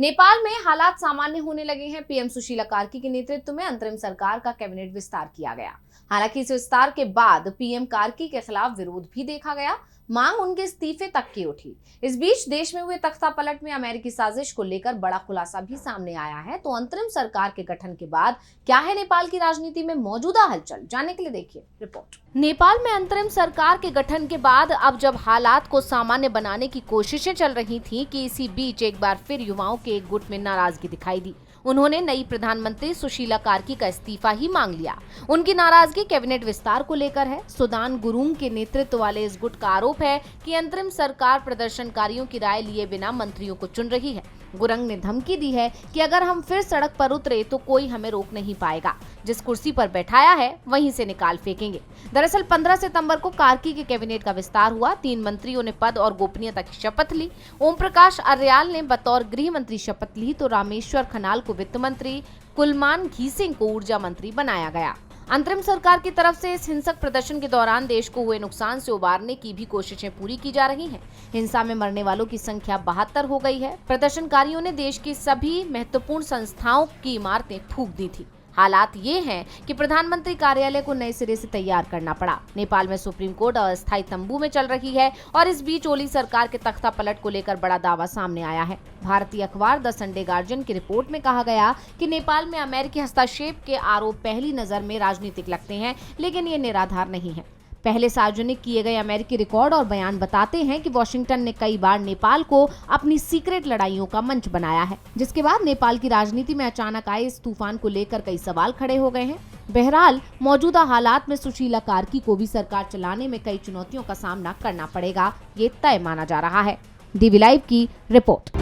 नेपाल में हालात सामान्य होने लगे हैं। पीएम सुशीला कार्की के नेतृत्व में अंतरिम सरकार का कैबिनेट विस्तार किया गया। हालांकि इस विस्तार के बाद पीएम कार्की के खिलाफ विरोध भी देखा गया। मांग उनके इस्तीफे तक की उठी। इस बीच देश में हुए तख्तापलट में अमेरिकी साजिश को लेकर बड़ा खुलासा भी सामने आया है। तो अंतरिम सरकार के गठन के बाद क्या है नेपाल की राजनीति में मौजूदा हलचल, जानने के लिए देखिए रिपोर्ट। नेपाल में अंतरिम सरकार के गठन के बाद अब जब हालात को सामान्य बनाने की कोशिशें चल रही थीं कि इसी बीच एक बार फिर युवाओं के एक गुट में नाराजगी दिखाई दी। उन्होंने नई प्रधानमंत्री सुशीला कार्की का इस्तीफा ही मांग लिया। उनकी नाराजगी कैबिनेट विस्तार को लेकर है। सुदान गुरुंग के नेतृत्व वाले इस गुट का आरोप है कि अंतरिम सरकार प्रदर्शनकारियों की राय लिए बिना मंत्रियों को चुन रही है। गुरुंग ने धमकी दी है कि अगर हम फिर सड़क पर उतरे तो कोई हमें रोक नहीं पाएगा। जिस कुर्सी पर बैठाया है वहीं से निकाल फेंकेंगे। दरअसल 15 सितंबर को कार्की के कैबिनेट का विस्तार हुआ। 3 मंत्रियों ने पद और गोपनीयता की शपथ ली। ओम प्रकाश अर्याल ने बतौर गृह मंत्री शपथ ली तो रामेश्वर खनाल को वित्त मंत्री, कुलमान घीसिंग को ऊर्जा मंत्री बनाया गया। अंतरिम सरकार की तरफ से इस हिंसक प्रदर्शन के दौरान देश को हुए नुकसान से उबारने की भी कोशिशें पूरी की जा रही हैं। हिंसा में मरने वालों की संख्या 72 हो गई है। प्रदर्शनकारियों ने देश की सभी महत्वपूर्ण संस्थाओं की इमारतें फूंक दी थी। हालात ये हैं कि प्रधानमंत्री कार्यालय को नए सिरे से तैयार करना पड़ा। नेपाल में सुप्रीम कोर्ट अस्थायी तंबू में चल रही है और इस बीच ओली सरकार के तख्तापलट को लेकर बड़ा दावा सामने आया है। भारतीय अखबार द संडे गार्जियन की रिपोर्ट में कहा गया कि नेपाल में अमेरिकी हस्तक्षेप के आरोप पहली नजर में राजनीतिक लगते हैं, लेकिन ये निराधार नहीं है। पहले सार्वजनिक किए गए अमेरिकी रिकॉर्ड और बयान बताते हैं कि वॉशिंगटन ने कई बार नेपाल को अपनी सीक्रेट लड़ाइयों का मंच बनाया है, जिसके बाद नेपाल की राजनीति में अचानक आए इस तूफान को लेकर कई सवाल खड़े हो गए हैं। बहरहाल मौजूदा हालात में सुशीला कार्की को भी सरकार चलाने में कई चुनौतियों का सामना करना पड़ेगा, ये तय माना जा रहा है। डीवी लाइव की रिपोर्ट।